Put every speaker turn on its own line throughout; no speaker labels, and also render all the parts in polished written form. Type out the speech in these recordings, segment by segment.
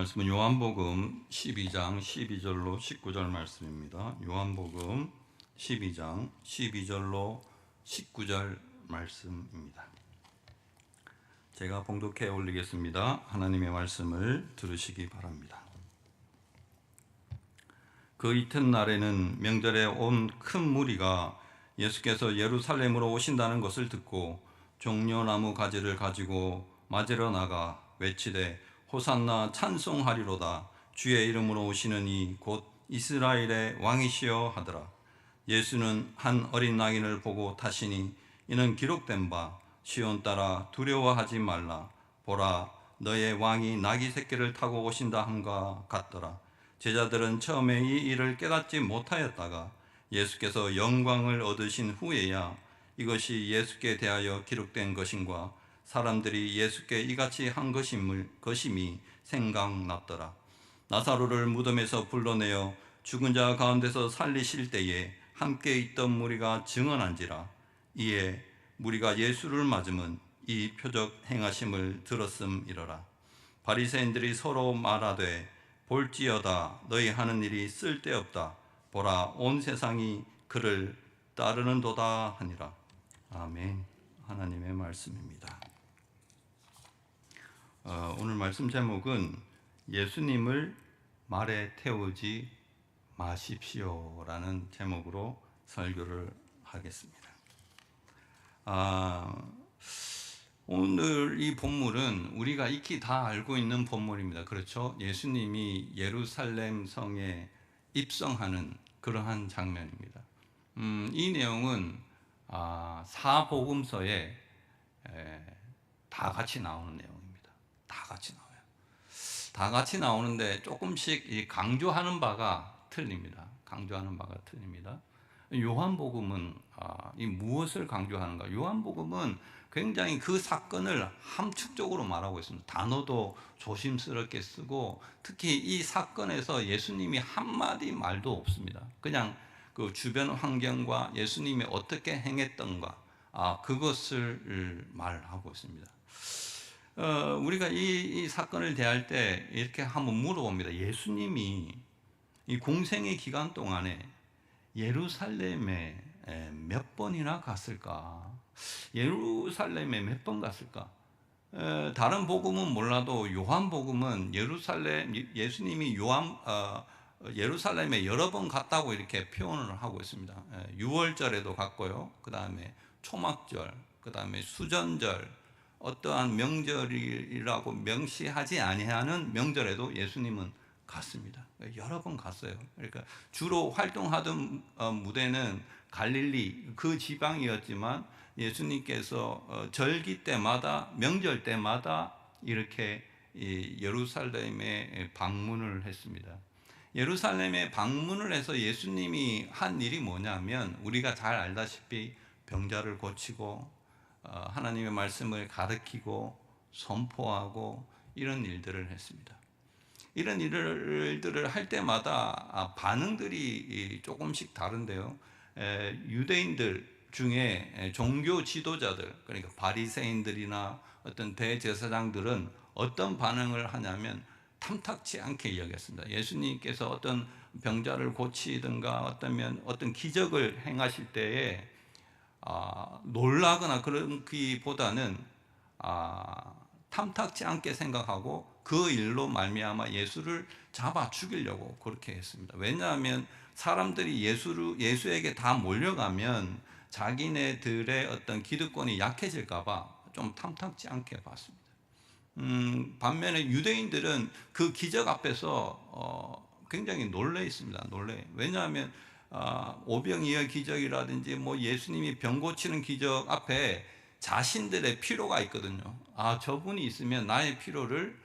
말씀은 요한복음 12장 12절로 19절 말씀입니다. 요한복음 12장 12절로 19절 말씀입니다. 제가 봉독해 올리겠습니다. 하나님의 말씀을 들으시기 바랍니다. 그 이튿날에는 명절에 온 큰 무리가 예수께서 예루살렘으로 오신다는 것을 듣고 종려나무 가지를 가지고 맞으러 나가 외치되 호산나 찬송하리로다. 주의 이름으로 오시는 이 곧 이스라엘의 왕이시여 하더라. 예수는 한 어린 낙인을 보고 타시니 이는 기록된 바 시온 딸아 두려워하지 말라. 보라 너의 왕이 나귀 새끼를 타고 오신다 함과 같더라. 제자들은 처음에 이 일을 깨닫지 못하였다가 예수께서 영광을 얻으신 후에야 이것이 예수께 대하여 기록된 것인과 사람들이 예수께 이같이 한 것임이 생각났더라. 나사로를 무덤에서 불러내어 죽은 자 가운데서 살리실 때에 함께 있던 무리가 증언한지라. 이에 무리가 예수를 맞음은 이 표적 행하심을 들었음이러라. 바리새인들이 서로 말하되 볼지어다 너희 하는 일이 쓸데없다. 보라 온 세상이 그를 따르는도다 하니라. 아멘. 하나님의 말씀입니다. 오늘 말씀 제목은 예수님을 말에 태우지 마십시오라는 제목으로 설교를 하겠습니다. 오늘 이 본문은 우리가 익히 다 알고 있는 본문입니다. 그렇죠? 예수님이 예루살렘 성에 입성하는 그러한 장면입니다. 이 내용은 사복음서에 다 같이 나오는 내용입니다. 다 같이 나와요. 다 같이 나오는데 조금씩 강조하는 바가 틀립니다. 강조하는 바가 틀립니다. 요한복음은 이 무엇을 강조하는가? 요한복음은 굉장히 그 사건을 함축적으로 말하고 있습니다. 단어도 조심스럽게 쓰고 특히 이 사건에서 예수님이 한마디 말도 없습니다. 그냥 그 주변 환경과 예수님이 어떻게 행했던가 그것을 말하고 있습니다. 우리가 이 사건을 대할 때 이렇게 한번 물어봅니다. 예수님이 이 공생의 기간 동안에 예루살렘에 몇 번이나 갔을까? 예루살렘에 몇 번 갔을까? 다른 복음은 몰라도 요한복음은 예수님이 예루살렘에 여러 번 갔다고 이렇게 표현을 하고 있습니다. 유월절에도 갔고요. 그 다음에 초막절, 그 다음에 수전절, 어떠한 명절이라고 명시하지 아니하는 명절에도 예수님은 갔습니다. 여러 번 갔어요. 그러니까 주로 활동하던 무대는 갈릴리 그 지방이었지만 예수님께서 절기 때마다 명절 때마다 이렇게 예루살렘에 방문을 했습니다. 예루살렘에 방문을 해서 예수님이 한 일이 뭐냐면 우리가 잘 알다시피 병자를 고치고 하나님의 말씀을 가르치고 선포하고 이런 일들을 했습니다. 이런 일들을 할 때마다 반응들이 조금씩 다른데요. 유대인들 중에 종교 지도자들, 그러니까 바리새인들이나 어떤 대제사장들은 어떤 반응을 하냐면 탐탁치 않게 여겼습니다. 예수님께서 어떤 병자를 고치든가 어떤 기적을 행하실 때에 놀라거나 그러기보다는 탐탁지 않게 생각하고 그 일로 말미암아 예수를 잡아 죽이려고 그렇게 했습니다. 왜냐하면 사람들이 예수에게 다 몰려가면 자기네들의 어떤 기득권이 약해질까봐 좀 탐탁지 않게 봤습니다. 반면에 유대인들은 그 기적 앞에서 굉장히 놀래 있습니다. 왜냐하면 오병이어 기적이라든지 예수님이 병 고치는 기적 앞에 자신들의 필요가 있거든요. 저분이 있으면 나의 필요를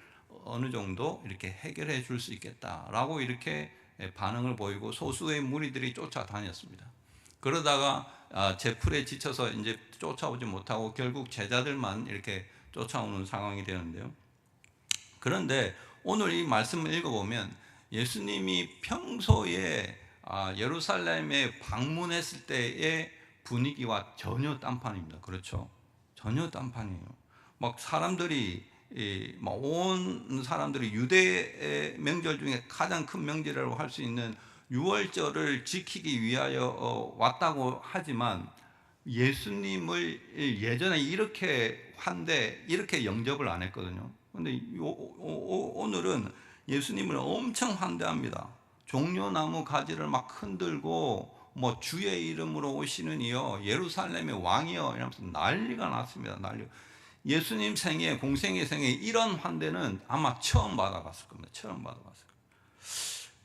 어느 정도 이렇게 해결해 줄 수 있겠다라고 이렇게 반응을 보이고 소수의 무리들이 쫓아다녔습니다. 그러다가 제풀에 지쳐서 이제 쫓아오지 못하고 결국 제자들만 이렇게 쫓아오는 상황이 되는데요. 그런데 오늘 이 말씀을 읽어보면 예수님이 평소에 예루살렘에 방문했을 때의 분위기와 전혀 딴판입니다. 그렇죠? 전혀 딴판이에요. 막 사람들이 온 사람들이 유대 명절 중에 가장 큰 명절이라고 할 수 있는 유월절을 지키기 위하여 왔다고 하지만 예수님을 예전에 이렇게 이렇게 영접을 안 했거든요. 근데 오늘은 예수님을 엄청 환대합니다. 종려나무 가지를 막 흔들고 뭐 주의 이름으로 오시는 이여 예루살렘의 왕이여 이러면서 난리가 났습니다. 예수님 생애 공생의 생에 이런 환대는 아마 처음 받아봤을 겁니다. 처음 받아봤을 겁니다.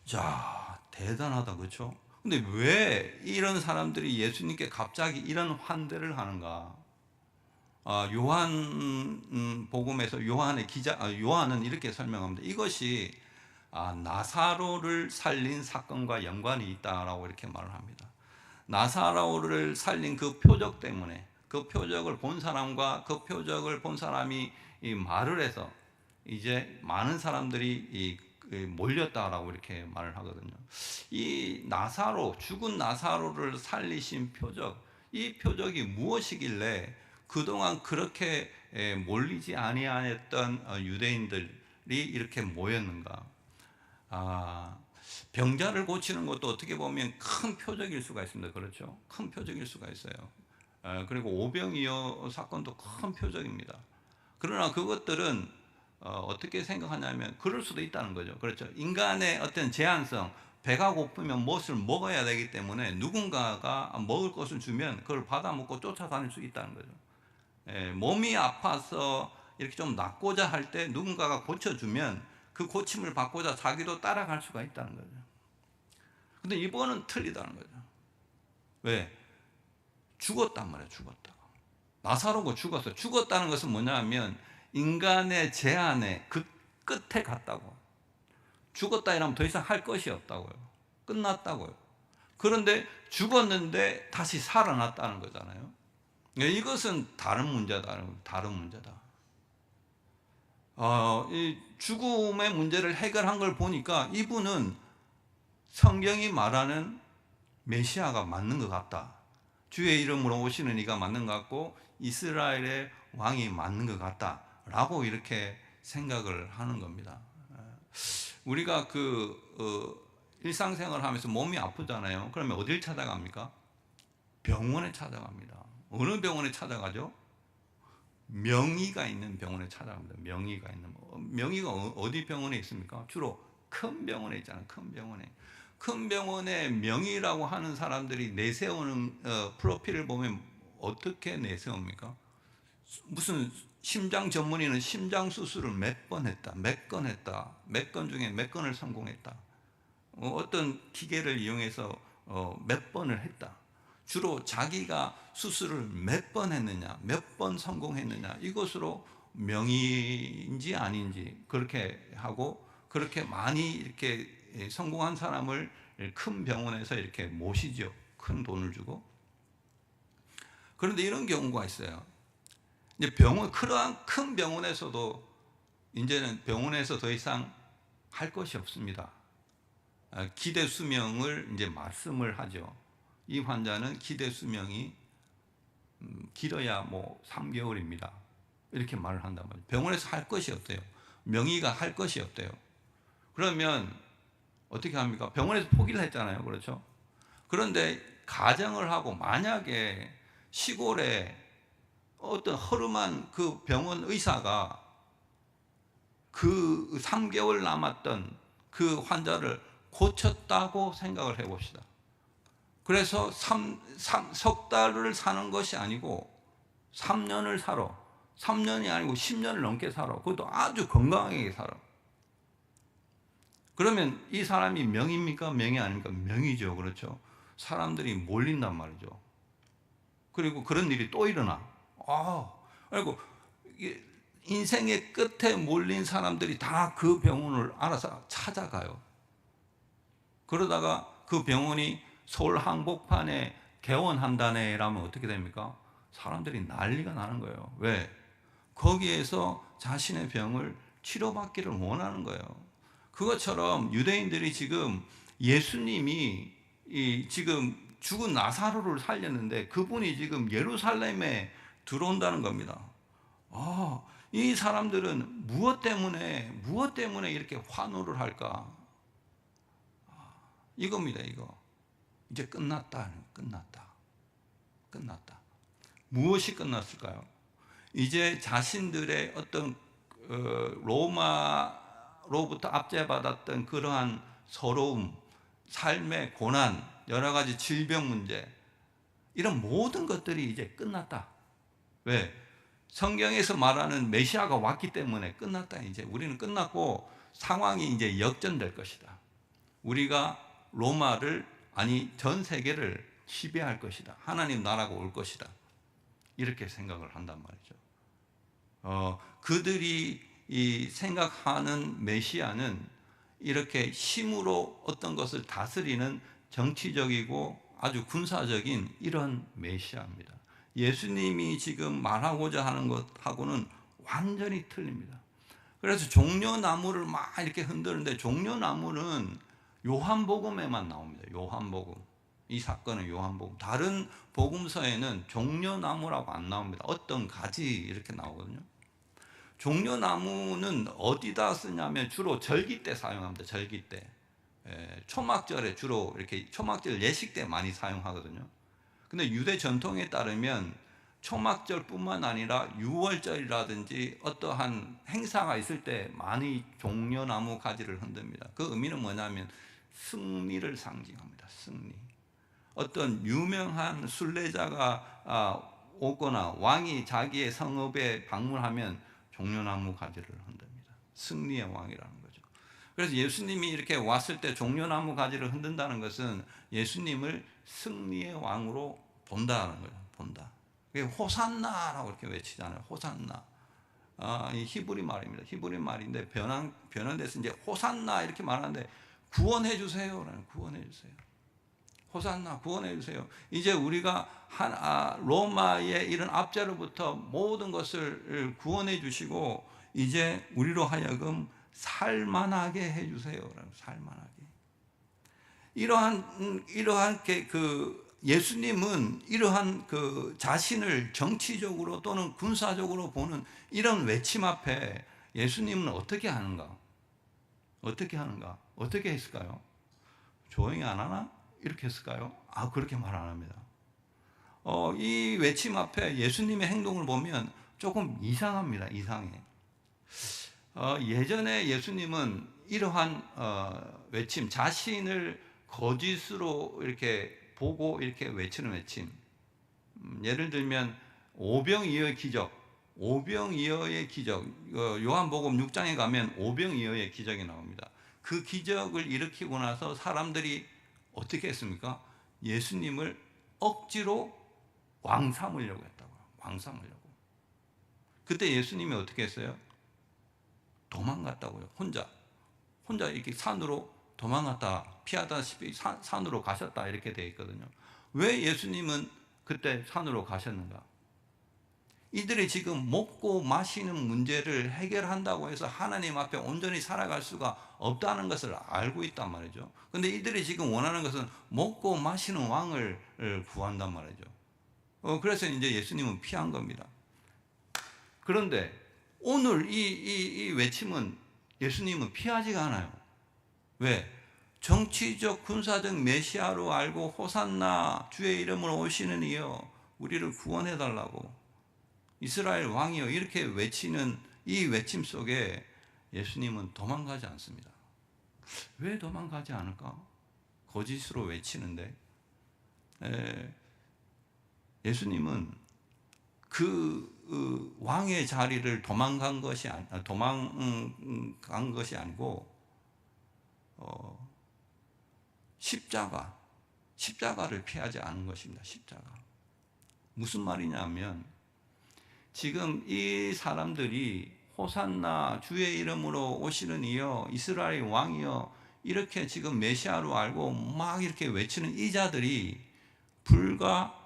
자, 대단하다, 그렇죠? 근데 왜 이런 사람들이 예수님께 갑자기 이런 환대를 하는가? 요한 복음에서 요한은 이렇게 설명합니다. 이것이 나사로를 살린 사건과 연관이 있다라고 이렇게 말을 합니다. 나사로를 살린 그 표적 때문에, 그 표적을 본 사람과 그 표적을 본 사람이 말을 해서 이제 많은 사람들이 몰렸다라고 이렇게 말을 하거든요. 이 죽은 나사로를 살리신 표적, 이 표적이 무엇이길래 그동안 그렇게 몰리지 아니하였던 유대인들이 이렇게 모였는가? 병자를 고치는 것도 어떻게 보면 큰 표적일 수가 있습니다. 그렇죠? 큰 표적일 수가 있어요. 그리고 오병이어 사건도 큰 표적입니다. 그러나 그것들은 어떻게 생각하냐면 그럴 수도 있다는 거죠. 그렇죠? 인간의 어떤 제한성, 배가 고프면 무엇을 먹어야 되기 때문에 누군가가 먹을 것을 주면 그걸 받아 먹고 쫓아다닐 수 있다는 거죠. 몸이 아파서 이렇게 좀 낫고자 할 때 누군가가 고쳐주면 그 고침을 받고자 자기도 따라갈 수가 있다는 거죠. 근데 이번은 틀리다는 거죠. 왜? 죽었단 말이에요. 죽었다. 나사로가 죽었어요. 죽었다는 것은 뭐냐면 인간의 제한의 그 끝에 갔다고. 죽었다 이러면 더 이상 할 것이 없다고요. 끝났다고요. 그런데 죽었는데 다시 살아났다는 거잖아요. 이것은 다른 문제다. 다른 문제다. 이 죽음의 문제를 해결한 걸 보니까 이분은 성경이 말하는 메시아가 맞는 것 같다. 주의 이름으로 오시는 이가 맞는 것 같고 이스라엘의 왕이 맞는 것 같다라고 이렇게 생각을 하는 겁니다. 우리가 일상생활을 하면서 몸이 아프잖아요. 그러면 어딜 찾아갑니까? 병원에 찾아갑니다. 어느 병원에 찾아가죠? 명의가 있는 병원에 찾아갑니다. 명의가 어디 병원에 있습니까? 주로 큰 병원에 있잖아요. 큰 병원에 명의라고 하는 사람들이 내세우는 프로필을 보면 어떻게 내세웁니까? 무슨 심장 전문의는 심장 수술을 몇 번 했다, 몇 건 중에 몇 건을 성공했다. 어떤 기계를 이용해서 몇 번을 했다. 주로 자기가 수술을 몇 번 했느냐, 몇 번 성공했느냐, 이것으로 명의인지 아닌지 그렇게 하고, 그렇게 많이 이렇게 성공한 사람을 큰 병원에서 이렇게 모시죠. 큰 돈을 주고. 그런데 이런 경우가 있어요. 이제 그러한 큰 병원에서도 이제는 병원에서 더 이상 할 것이 없습니다. 기대 수명을 이제 말씀을 하죠. 이 환자는 기대 수명이 길어야 뭐 3개월입니다. 이렇게 말을 한단 말이에요. 병원에서 할 것이 없대요. 명의가 할 것이 없대요. 그러면 어떻게 합니까? 병원에서 포기를 했잖아요. 그렇죠? 그런데 가정을 하고 만약에 시골에 어떤 허름한 그 병원 의사가 그 3개월 남았던 그 환자를 고쳤다고 생각을 해봅시다. 그래서 석 달을 사는 것이 아니고 3년을 살아. 3년이 아니고 10년을 넘게 살아. 그것도 아주 건강하게 살아. 그러면 이 사람이 명입니까? 명이 아닙니까? 명이죠. 그렇죠? 사람들이 몰린단 말이죠. 그리고 그런 일이 또 일어나. 그리고 인생의 끝에 몰린 사람들이 다 그 병원을 알아서 찾아가요. 그러다가 그 병원이 서울 한복판에 개원한다네라면 어떻게 됩니까? 사람들이 난리가 나는 거예요. 왜? 거기에서 자신의 병을 치료받기를 원하는 거예요. 그것처럼 유대인들이 지금 예수님이 지금 죽은 나사로를 살렸는데 그분이 지금 예루살렘에 들어온다는 겁니다. 이 사람들은 무엇 때문에 이렇게 환호를 할까? 이겁니다, 이거. 이제 끝났다. 무엇이 끝났을까요? 이제 자신들의 어떤 로마로부터 압제받았던 그러한 서러움, 삶의 고난, 여러 가지 질병 문제, 이런 모든 것들이 이제 끝났다. 왜? 성경에서 말하는 메시아가 왔기 때문에 끝났다. 이제 우리는 끝났고 상황이 이제 역전될 것이다. 우리가 로마를, 아니 전 세계를 지배할 것이다. 하나님 나라가 올 것이다. 이렇게 생각을 한단 말이죠. 그들이 이 생각하는 메시아는 이렇게 힘으로 어떤 것을 다스리는 정치적이고 아주 군사적인 이런 메시아입니다. 예수님이 지금 말하고자 하는 것하고는 완전히 틀립니다. 그래서 종려나무를 막 이렇게 흔드는데, 종려나무는 요한복음에만 나옵니다. 요한복음. 이 사건은 요한복음. 다른 복음서에는 종려나무라고 안 나옵니다. 어떤 가지 이렇게 나오거든요. 종려나무는 어디다 쓰냐면 주로 절기 때 사용합니다. 절기 때. 초막절에 주로 이렇게 초막절 예식 때 많이 사용하거든요. 근데 유대 전통에 따르면 초막절뿐만 아니라 유월절이라든지 어떠한 행사가 있을 때 많이 종려나무 가지를 흔듭니다. 그 의미는 뭐냐면 승리를 상징합니다. 승리. 어떤 유명한 순례자가 오거나 왕이 자기의 성읍에 방문하면 종려나무 가지를 흔듭니다. 승리의 왕이라는 거죠. 그래서 예수님이 이렇게 왔을 때 종려나무 가지를 흔든다는 것은 예수님을 승리의 왕으로 본다는 거예요. 본다. 그게 호산나라고 이렇게 외치잖아요. 호산나. 이 히브리 말입니다. 히브리 말인데 변환돼서 이제 호산나 이렇게 말하는데 구원해 주세요라는, 구원해 주세요. 호산나, 구원해 주세요. 이제 우리가 로마의 이런 압제로부터 모든 것을 구원해 주시고 이제 우리로 하여금 살만하게 해 주세요. 살만하게. 이러한 예수님은 이러한 그 자신을 정치적으로 또는 군사적으로 보는 이런 외침 앞에 예수님은 어떻게 하는가? 어떻게 하는가? 어떻게 했을까요? 조용히 안 하나? 이렇게 했을까요? 그렇게 말 안 합니다. 이 외침 앞에 예수님의 행동을 보면 조금 이상합니다. 이상해. 예전에 예수님은 이러한 외침, 자신을 거짓으로 이렇게 보고 이렇게 외치는 외침, 예를 들면 오병이어의 기적, 요한복음 6장에 가면 오병이어의 기적이 나옵니다. 그 기적을 일으키고 나서 사람들이 어떻게 했습니까? 예수님을 억지로 왕 삼으려고 했다고요. 왕 삼으려고. 그때 예수님이 어떻게 했어요? 도망갔다고요. 혼자 이렇게 산으로 도망갔다, 피하다시피 산으로 가셨다 이렇게 되어 있거든요. 왜 예수님은 그때 산으로 가셨는가? 이들이 지금 먹고 마시는 문제를 해결한다고 해서 하나님 앞에 온전히 살아갈 수가 없다는 것을 알고 있단 말이죠. 그런데 이들이 지금 원하는 것은 먹고 마시는 왕을 구한단 말이죠. 그래서 이제 예수님은 피한 겁니다. 그런데 오늘 이 외침은 예수님은 피하지가 않아요. 왜? 정치적 군사적 메시아로 알고 호산나 주의 이름으로 오시는 이여 우리를 구원해 달라고, 이스라엘 왕이여 이렇게 외치는 이 외침 속에 예수님은 도망가지 않습니다. 왜 도망가지 않을까? 거짓으로 외치는데. 예수님은 그 왕의 자리를 도망간 것이 아니고 십자가를 피하지 않은 것입니다. 십자가. 무슨 말이냐면 지금 이 사람들이 호산나 주의 이름으로 오시는 이여 이스라엘 왕이여 이렇게 지금 메시아로 알고 막 이렇게 외치는 이 자들이 불과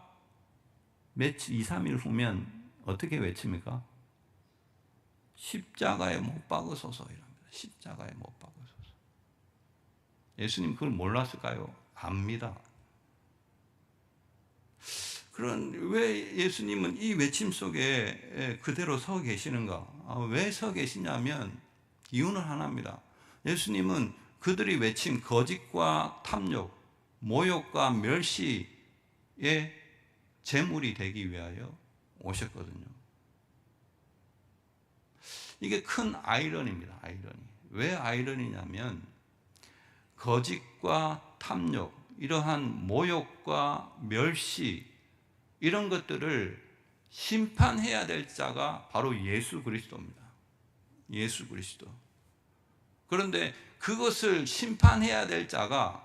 2, 3일 후면 어떻게 외칩니까? 십자가에 못 박으소서 이랍니다. 십자가에 못 박으소서. 예수님 그걸 몰랐을까요? 압니다. 그런 왜 예수님은 이 외침 속에 그대로 서 계시는가? 왜 서 계시냐면 이유는 하나입니다. 예수님은 그들이 외친 거짓과 탐욕, 모욕과 멸시의 제물이 되기 위하여 오셨거든요. 이게 큰 아이러니입니다. 아이러니. 왜 아이러니냐면 거짓과 탐욕, 이러한 모욕과 멸시, 이런 것들을 심판해야 될 자가 바로 예수 그리스도입니다. 예수 그리스도. 그런데 그것을 심판해야 될 자가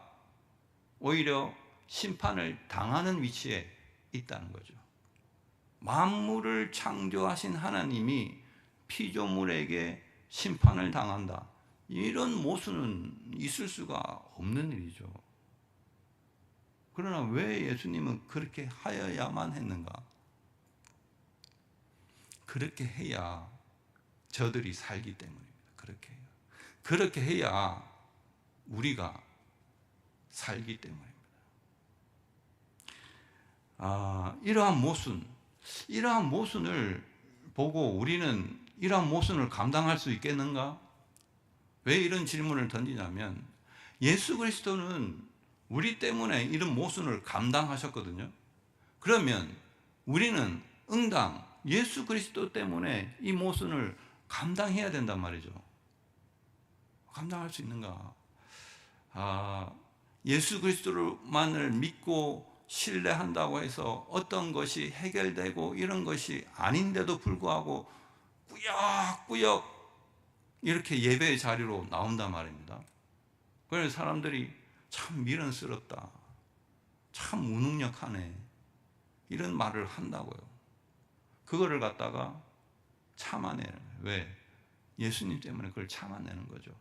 오히려 심판을 당하는 위치에 있다는 거죠. 만물을 창조하신 하나님이 피조물에게 심판을 당한다. 이런 모순은 있을 수가 없는 일이죠. 그러나 왜 예수님은 그렇게 하여야만 했는가? 그렇게 해야 저들이 살기 때문입니다. 그렇게 해야. 그렇게 해야 우리가 살기 때문입니다. 이러한 모순을 보고 우리는 이러한 모순을 감당할 수 있겠는가? 왜 이런 질문을 던지냐면 예수 그리스도는 우리 때문에 이런 모순을 감당하셨거든요. 그러면 우리는 응당 예수 그리스도 때문에 이 모순을 감당해야 된단 말이죠. 감당할 수 있는가? 예수 그리스도만을 믿고 신뢰한다고 해서 어떤 것이 해결되고 이런 것이 아닌데도 불구하고 꾸역꾸역 이렇게 예배의 자리로 나온단 말입니다. 그래서 사람들이 참 미련스럽다, 참 무능력하네, 이런 말을 한다고요. 그거를 갖다가 참아내는 거예요. 왜? 예수님 때문에 그걸 참아내는 거죠.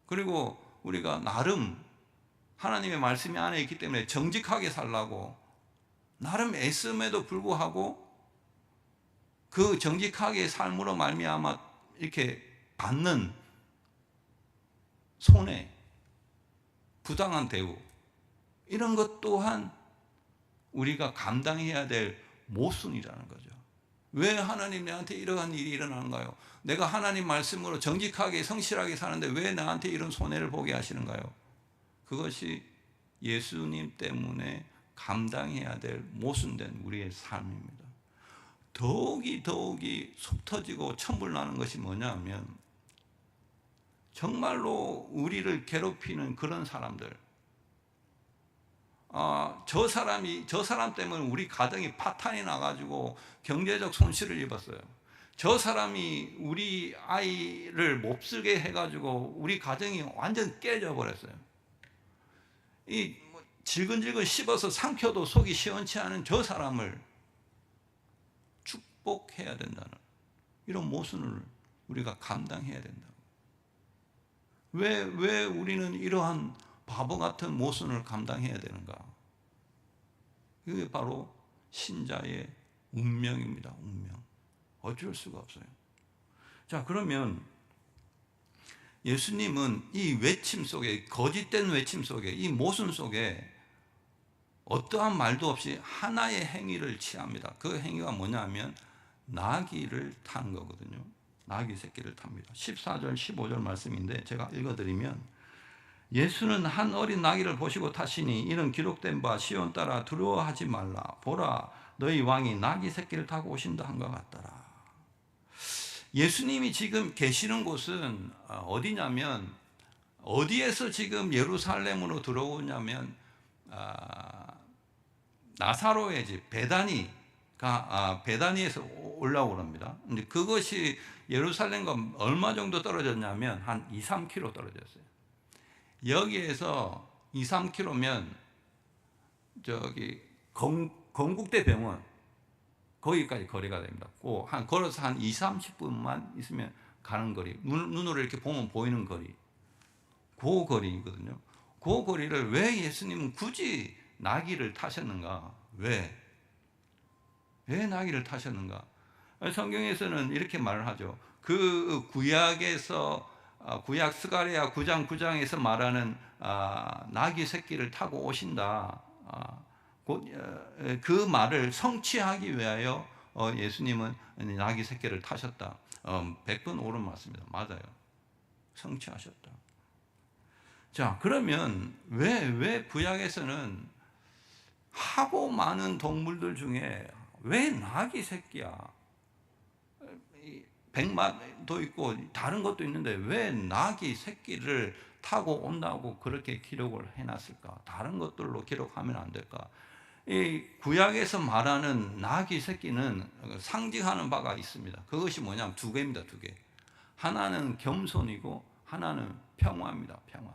그리고 우리가 나름 하나님의 말씀이 안에 있기 때문에 정직하게 살라고 나름 애씀에도 불구하고 그 정직하게 삶으로 말미암아 이렇게 받는 손해, 부당한 대우, 이런 것 또한 우리가 감당해야 될 모순이라는 거죠. 왜 하나님 내한테 이러한 일이 일어나는가요? 내가 하나님 말씀으로 정직하게 성실하게 사는데 왜 나한테 이런 손해를 보게 하시는가요? 그것이 예수님 때문에 감당해야 될 모순된 우리의 삶입니다. 더욱이 속 터지고 천불 나는 것이 뭐냐 하면 정말로 우리를 괴롭히는 그런 사람들, 저 사람 때문에 우리 가정이 파탄이 나가지고 경제적 손실을 입었어요. 저 사람이 우리 아이를 몹쓰게 해가지고 우리 가정이 완전 깨져버렸어요. 이 질근질근 씹어서 삼켜도 속이 시원치 않은 저 사람을 축복해야 된다는 이런 모순을 우리가 감당해야 된다고. 왜 우리는 이러한 바보 같은 모순을 감당해야 되는가? 이게 바로 신자의 운명입니다. 운명. 어쩔 수가 없어요. 자, 그러면 예수님은 이 외침 속에, 거짓된 외침 속에, 이 모순 속에 어떠한 말도 없이 하나의 행위를 취합니다. 그 행위가 뭐냐면 나귀를 타는 거거든요. 나귀 새끼를 탑니다. 14절 15절 말씀인데 제가 읽어드리면, 예수는 한 어린 나귀를 보시고 타시니 이는 기록된 바 시온 따라 두려워하지 말라, 보라 너희 왕이 나귀 새끼를 타고 오신다 한 것 같더라. 예수님이 지금 계시는 곳은 어디냐면, 어디에서 지금 예루살렘으로 들어오냐면 나사로의 집 베다니에서 올라오고 합니다. 근데 그것이 예루살렘과 얼마 정도 떨어졌냐면 한 2, 3km 떨어졌어요. 여기에서 2, 3km면 저기 건국대 병원 거기까지 거리가 됩니다. 걸어서 한 2, 30분만 있으면 가는 거리, 눈으로 이렇게 보면 보이는 거리, 그 거리거든요. 그 거리를 왜 예수님은 굳이 나귀를 타셨는가? 왜 나귀를 타셨는가? 성경에서는 이렇게 말을 하죠. 그 구약에서 구약 스가랴 9장 9장에서 말하는 나귀 새끼를 타고 오신다. 그 말을 성취하기 위하여 예수님은 나귀 새끼를 타셨다. 100번 옳은 말씀입니다. 맞아요. 성취하셨다. 자, 그러면 왜 구약에서는 하고 많은 동물들 중에 왜 낙이 새끼야? 백마도 있고 다른 것도 있는데 왜 낙이 새끼를 타고 온다고 그렇게 기록을 해놨을까? 다른 것들로 기록하면 안 될까? 이 구약에서 말하는 낙이 새끼는 상징하는 바가 있습니다. 그것이 뭐냐면 두 개입니다. 두 개. 하나는 겸손이고 하나는 평화입니다. 평화.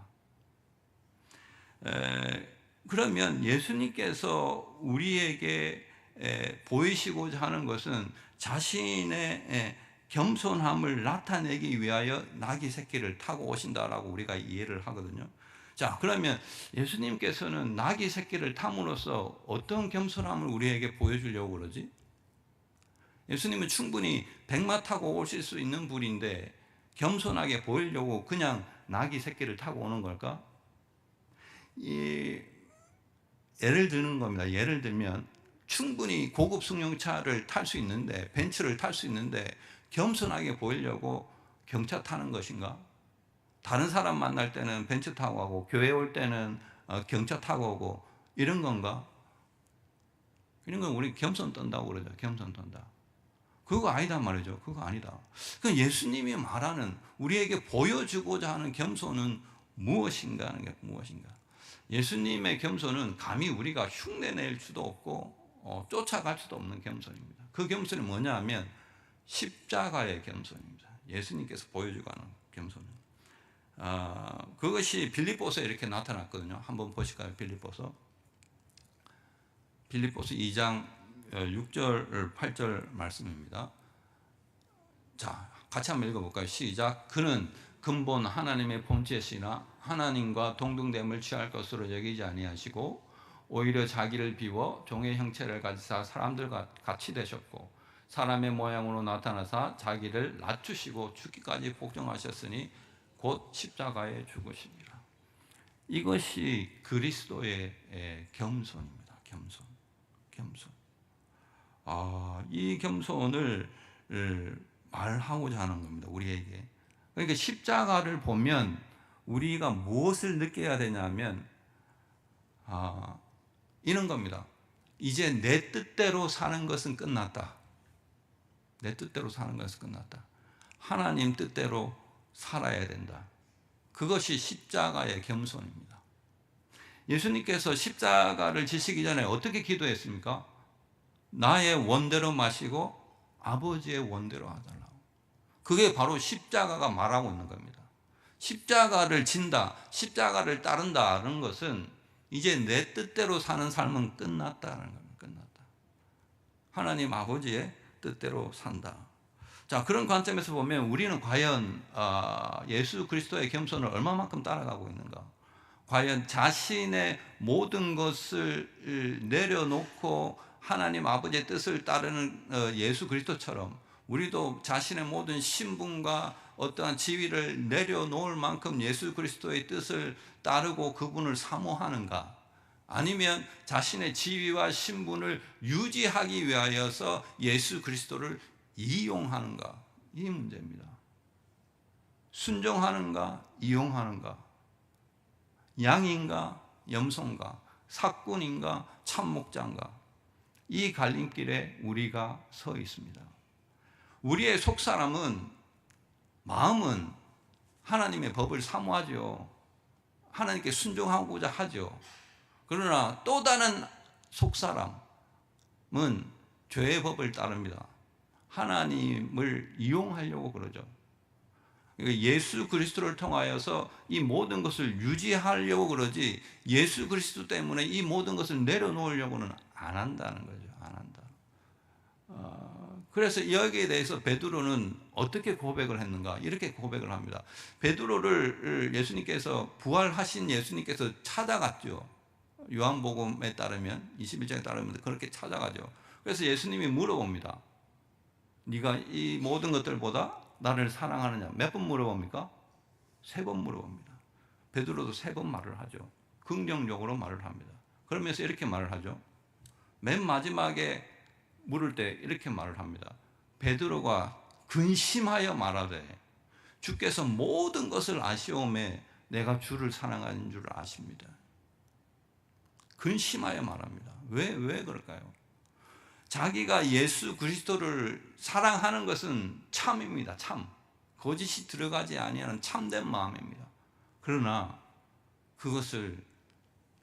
그러면 예수님께서 우리에게 보이시고자 하는 것은 자신의 겸손함을 나타내기 위하여 낙이 새끼를 타고 오신다라고 우리가 이해를 하거든요. 자, 그러면 예수님께서는 낙이 새끼를 탐으로써 어떤 겸손함을 우리에게 보여주려고 그러지? 예수님은 충분히 백마 타고 오실 수 있는 분인데 겸손하게 보이려고 그냥 낙이 새끼를 타고 오는 걸까? 예를 드는 겁니다. 예를 들면 충분히 고급 승용차를 탈 수 있는데, 벤츠를 탈 수 있는데 겸손하게 보이려고 경차 타는 것인가? 다른 사람 만날 때는 벤츠 타고 가고 교회 올 때는 경차 타고 오고 이런 건가? 이런 건 우리 겸손 떤다고 그러죠. 겸손 떤다. 그거 아니다 말이죠. 그거 아니다. 그 예수님이 말하는 우리에게 보여주고자 하는 겸손은 무엇인가 하는 게 무엇인가? 예수님의 겸손은 감히 우리가 흉내낼 수도 없고 쫓아갈 수도 없는 겸손입니다. 그 겸손이 뭐냐 하면 십자가의 겸손입니다. 예수님께서 보여주고 하는 겸손은. 그것이 빌립보서에 이렇게 나타났거든요. 한번 보실까요? 빌립보서 2장 6절 8절 말씀입니다. 자, 같이 한번 읽어볼까요? 시작. 그는 근본 하나님의 본체시나 하나님과 동등됨을 취할 것으로 여기지 아니하시고 오히려 자기를 비워 종의 형체를 가지사 사람들과 같이 되셨고 사람의 모양으로 나타나사 자기를 낮추시고 죽기까지 복종하셨으니 곧 십자가에 죽으십니다. 이것이 그리스도의 겸손입니다. 겸손. 이 겸손을 말하고자 하는 겁니다. 우리에게. 그러니까 십자가를 보면 우리가 무엇을 느껴야 되냐면 이런 겁니다. 이제 내 뜻대로 사는 것은 끝났다. 내 뜻대로 사는 것은 끝났다. 하나님 뜻대로 살아야 된다. 그것이 십자가의 겸손입니다. 예수님께서 십자가를 지시기 전에 어떻게 기도했습니까? 나의 원대로 마시고 아버지의 원대로 하달라고. 그게 바로 십자가가 말하고 있는 겁니다. 십자가를 진다, 십자가를 따른다는 것은 이제 내 뜻대로 사는 삶은 끝났다는 겁니다. 끝났다. 하나님 아버지의 뜻대로 산다. 자, 그런 관점에서 보면 우리는 과연 예수 그리스도의 겸손을 얼마만큼 따라가고 있는가? 과연 자신의 모든 것을 내려놓고 하나님 아버지의 뜻을 따르는 예수 그리스도처럼 우리도 자신의 모든 신분과 어떠한 지위를 내려놓을 만큼 예수 그리스도의 뜻을 따르고 그분을 사모하는가? 아니면 자신의 지위와 신분을 유지하기 위하여서 예수 그리스도를 이용하는가? 이 문제입니다. 순종하는가? 이용하는가? 양인가? 염소인가? 사꾼인가? 참목자인가? 이 갈림길에 우리가 서 있습니다. 우리의 속사람은, 마음은 하나님의 법을 사모하죠. 하나님께 순종하고자 하죠. 그러나 또 다른 속사람은 죄의 법을 따릅니다. 하나님을 이용하려고 그러죠. 예수 그리스도를 통하여서 이 모든 것을 유지하려고 그러지 예수 그리스도 때문에 이 모든 것을 내려놓으려고는 안 한다는 거죠. 안 한다. 그래서 여기에 대해서 베드로는 어떻게 고백을 했는가? 이렇게 고백을 합니다. 베드로를 예수님께서, 부활하신 예수님께서 찾아갔죠. 요한복음에 따르면, 21장에 따르면 그렇게 찾아가죠. 그래서 예수님이 물어봅니다. 네가 이 모든 것들보다 나를 사랑하느냐? 몇 번 물어봅니까? 3번 물어봅니다. 베드로도 3번 말을 하죠. 긍정적으로 말을 합니다. 그러면서 이렇게 말을 하죠. 맨 마지막에 물을 때 이렇게 말을 합니다. 베드로가 근심하여 말하되 주께서 모든 것을 아시오매 내가 주를 사랑하는 줄 아십니다. 근심하여 말합니다. 왜 그럴까요? 자기가 예수 그리스도를 사랑하는 것은 참입니다. 참. 거짓이 들어가지 아니하는 참된 마음입니다. 그러나 그것을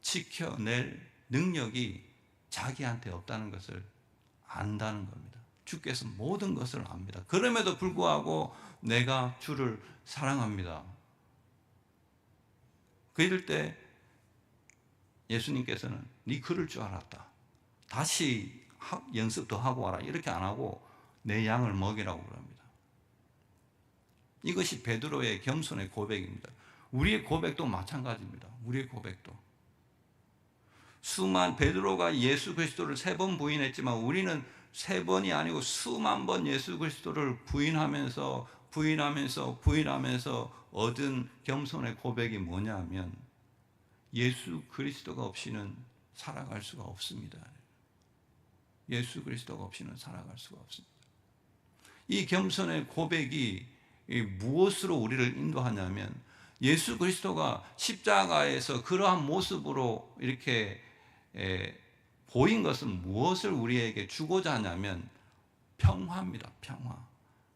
지켜낼 능력이 자기한테 없다는 것을 안다는 겁니다. 주께서 모든 것을 압니다. 그럼에도 불구하고 내가 주를 사랑합니다. 그럴 때 예수님께서는 네 그럴 줄 알았다. 다시 연습도 하고 와라. 이렇게 안 하고 내 양을 먹이라고 그럽니다. 이것이 베드로의 겸손의 고백입니다. 우리의 고백도 마찬가지입니다. 우리의 고백도. 베드로가 예수 그리스도를 3번 부인했지만 우리는 3번이 아니고 수만 번 예수 그리스도를 부인하면서 얻은 겸손의 고백이 뭐냐면 예수 그리스도가 없이는 살아갈 수가 없습니다. 예수 그리스도가 없이는 살아갈 수가 없습니다. 이 겸손의 고백이 무엇으로 우리를 인도하냐면 예수 그리스도가 십자가에서 그러한 모습으로 이렇게 보인 것은 무엇을 우리에게 주고자 하냐면 평화입니다. 평화.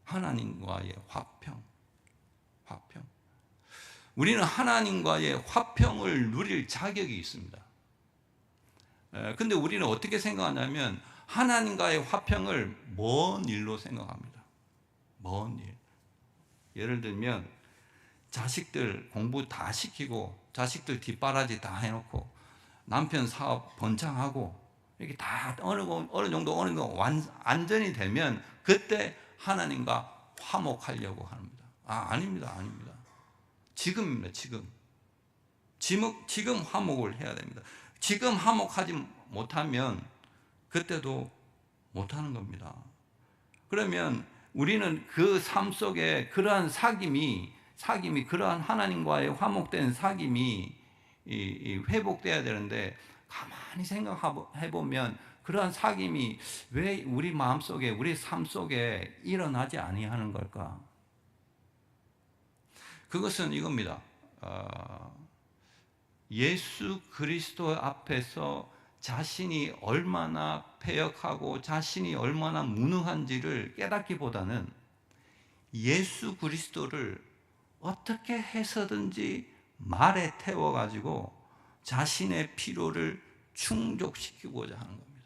하나님과의 화평. 우리는 하나님과의 화평을 누릴 자격이 있습니다. 근데 우리는 어떻게 생각하냐면 하나님과의 화평을 먼 일로 생각합니다. 먼 일. 예를 들면 자식들 공부 다 시키고 자식들 뒷바라지 다 해놓고 남편 사업 번창하고 이렇게 다 어느 정도 안전이 되면 그때 하나님과 화목하려고 합니다. 아닙니다. 지금입니다. 지금 화목을 해야 됩니다. 지금 화목하지 못하면 그때도 못하는 겁니다. 그러면 우리는 그 삶 속에 그러한 사귐이 그러한 하나님과의 화목된 사귐이 회복돼야 되는데 가만히 생각해 보면 그러한 사귐이 왜 우리 마음속에 우리 삶 속에 일어나지 아니하는 걸까? 그것은 이겁니다. 예수 그리스도 앞에서 자신이 얼마나 패역하고 자신이 얼마나 무능한지를 깨닫기보다는 예수 그리스도를 어떻게 해서든지 말에 태워가지고 자신의 필요를 충족시키고자 하는 겁니다.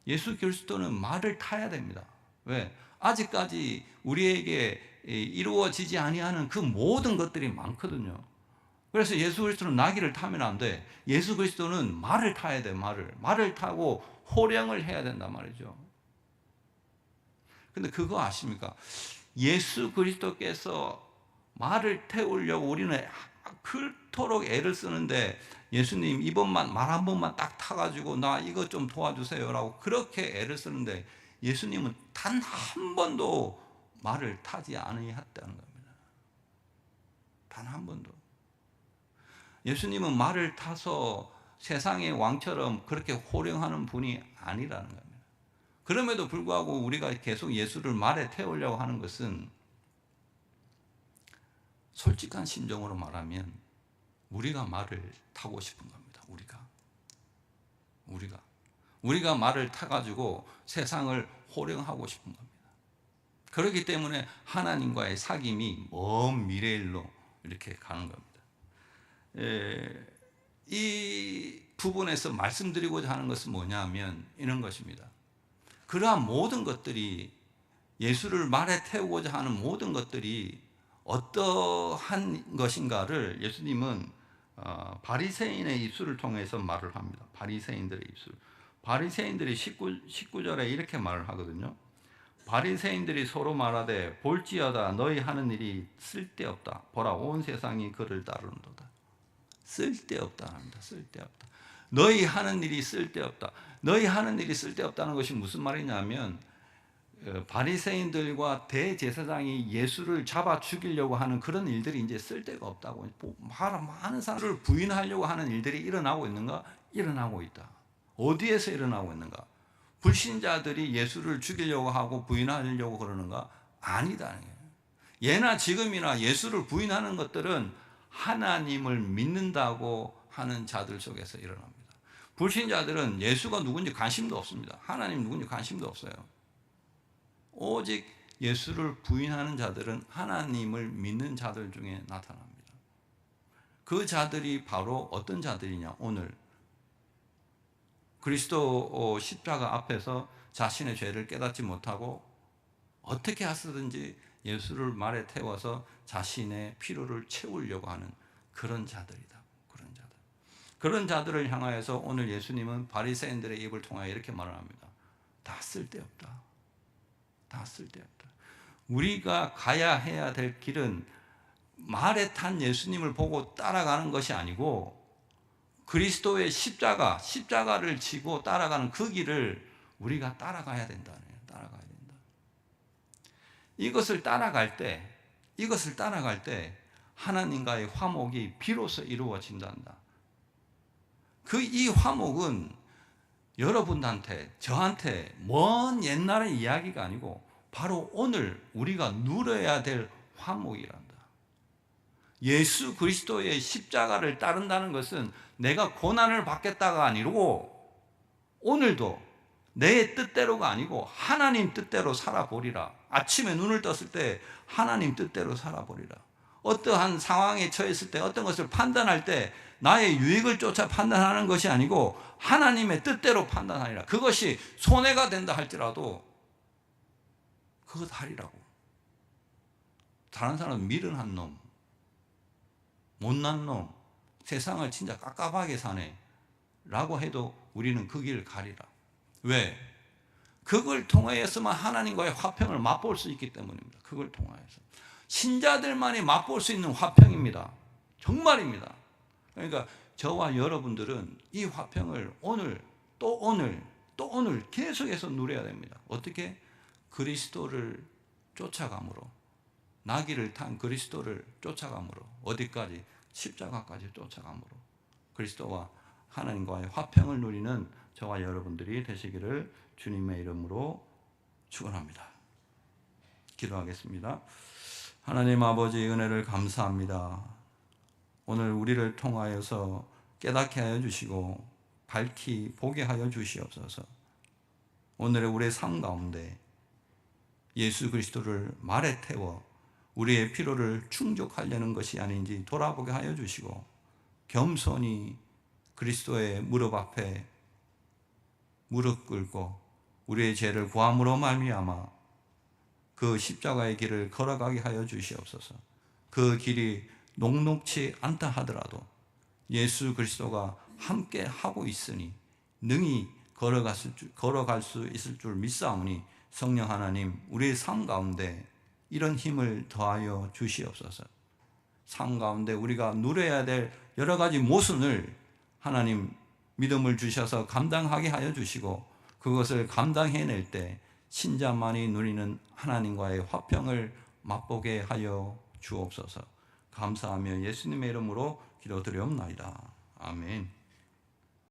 예수 그리스도는 말을 타야 됩니다. 왜? 아직까지 우리에게 이루어지지 아니하는 그 모든 것들이 많거든요. 그래서 예수 그리스도는 나귀를 타면 안 돼. 예수 그리스도는 말을 타야 돼. 말을 타고 호령을 해야 된단 말이죠. 근데 그거 아십니까? 예수 그리스도께서 말을 태우려고 우리는 그토록 애를 쓰는데 예수님 이번만 말 한 번만 딱 타가지고 나 이거 좀 도와주세요라고 그렇게 애를 쓰는데 예수님은 단 한 번도 말을 타지 아니했다는 겁니다. 단 한 번도. 예수님은 말을 타서 세상의 왕처럼 그렇게 호령하는 분이 아니라는 겁니다. 그럼에도 불구하고 우리가 계속 예수를 말에 태우려고 하는 것은 솔직한 심정으로 말하면 우리가 말을 타고 싶은 겁니다. 우리가 말을 타가지고 세상을 호령하고 싶은 겁니다. 그렇기 때문에 하나님과의 사귐이 먼 미래일로 이렇게 가는 겁니다. 이 부분에서 말씀드리고자 하는 것은 뭐냐면 이런 것입니다. 그러한 모든 것들이 예수를 말에 태우고자 하는 모든 것들이 어떠한 것인가를 예수님은 바리새인의 입술을 통해서 말을 합니다. 바리새인들의 입술. 바리새인들이 19절에 이렇게 말을 하거든요. 바리새인들이 서로 말하되 볼지어다 너희 하는 일이 쓸데없다. 보라 온 세상이 그를 따르는도다. 쓸데없다 합니다. 쓸데없다. 너희 하는 일이 쓸데없다. 너희 하는 일이 쓸데없다는 것이 무슨 말이냐면 바리새인들과 대제사장이 예수를 잡아 죽이려고 하는 그런 일들이 이제 쓸데가 없다고. 많은 사람을 부인하려고 하는 일들이 일어나고 있는가? 일어나고 있다. 어디에서 일어나고 있는가? 불신자들이 예수를 죽이려고 하고 부인하려고 그러는가? 아니다는 거예요. 예나 지금이나 예수를 부인하는 것들은 하나님을 믿는다고 하는 자들 속에서 일어납니다. 불신자들은 예수가 누군지 관심도 없습니다. 하나님 누군지 관심도 없어요. 오직 예수를 부인하는 자들은 하나님을 믿는 자들 중에 나타납니다. 그 자들이 바로 어떤 자들이냐? 오늘 그리스도 십자가 앞에서 자신의 죄를 깨닫지 못하고 어떻게 하서든지 예수를 말에 태워서 자신의 필요를 채우려고 하는 그런 자들이다. 그런 자들을 향하여서 오늘 예수님은 바리새인들의 입을 통하여 이렇게 말을 합니다. 다 쓸데없다. 다 쓸데없다. 우리가 가야 해야 될 길은 말에 탄 예수님을 보고 따라가는 것이 아니고 그리스도의 십자가를 지고 따라가는 그 길을 우리가 따라가야 된다는 거예요. 따라가야 된다. 이것을 따라갈 때 하나님과의 화목이 비로소 이루어진단다. 이 화목은 여러분한테, 저한테 먼 옛날의 이야기가 아니고 바로 오늘 우리가 누려야 될 화목이란다. 예수 그리스도의 십자가를 따른다는 것은 내가 고난을 받겠다가 아니고 오늘도 내 뜻대로가 아니고 하나님 뜻대로 살아보리라. 아침에 눈을 떴을 때 하나님 뜻대로 살아보리라. 어떠한 상황에 처했을 때 어떤 것을 판단할 때 나의 유익을 쫓아 판단하는 것이 아니고 하나님의 뜻대로 판단하리라. 그것이 손해가 된다 할지라도 그것 하리라고. 다른 사람은 미련한 놈, 못난 놈, 세상을 진짜 깝깝하게 사네 라고 해도 우리는 그 길을 가리라. 왜? 그걸 통하여서만 하나님과의 화평을 맛볼 수 있기 때문입니다. 그걸 통하여서 신자들만이 맛볼 수 있는 화평입니다. 정말입니다. 그러니까 저와 여러분들은 이 화평을 오늘 또 오늘 계속해서 누려야 됩니다. 어떻게? 그리스도를 쫓아감으로, 나귀를 탄 그리스도를 쫓아감으로, 어디까지? 십자가까지 쫓아감으로 그리스도와 하나님과의 화평을 누리는 저와 여러분들이 되시기를 주님의 이름으로 축원합니다. 기도하겠습니다. 하나님 아버지, 은혜를 감사합니다. 오늘 우리를 통하여서 깨닫게 하여 주시고 밝히 보게 하여 주시옵소서. 오늘의 우리의 삶 가운데 예수 그리스도를 말에 태워 우리의 필요를 충족하려는 것이 아닌지 돌아보게 하여 주시고 겸손히 그리스도의 무릎 앞에 무릎 꿇고 우리의 죄를 구함으로 말미암아 그 십자가의 길을 걸어가게 하여 주시옵소서. 그 길이 녹록치 않다 하더라도 예수 그리스도가 함께 하고 있으니 능히 걸어갈 수 있을 줄 믿사오니 성령 하나님, 우리의 삶 가운데 이런 힘을 더하여 주시옵소서. 삶 가운데 우리가 누려야 될 여러 가지 모순을 하나님 믿음을 주셔서 감당하게 하여 주시고 그것을 감당해낼 때 신자만이 누리는 하나님과의 화평을 맛보게 하여 주옵소서. 감사하며 예수님의 이름으로 기도드리옵나이다. 아멘.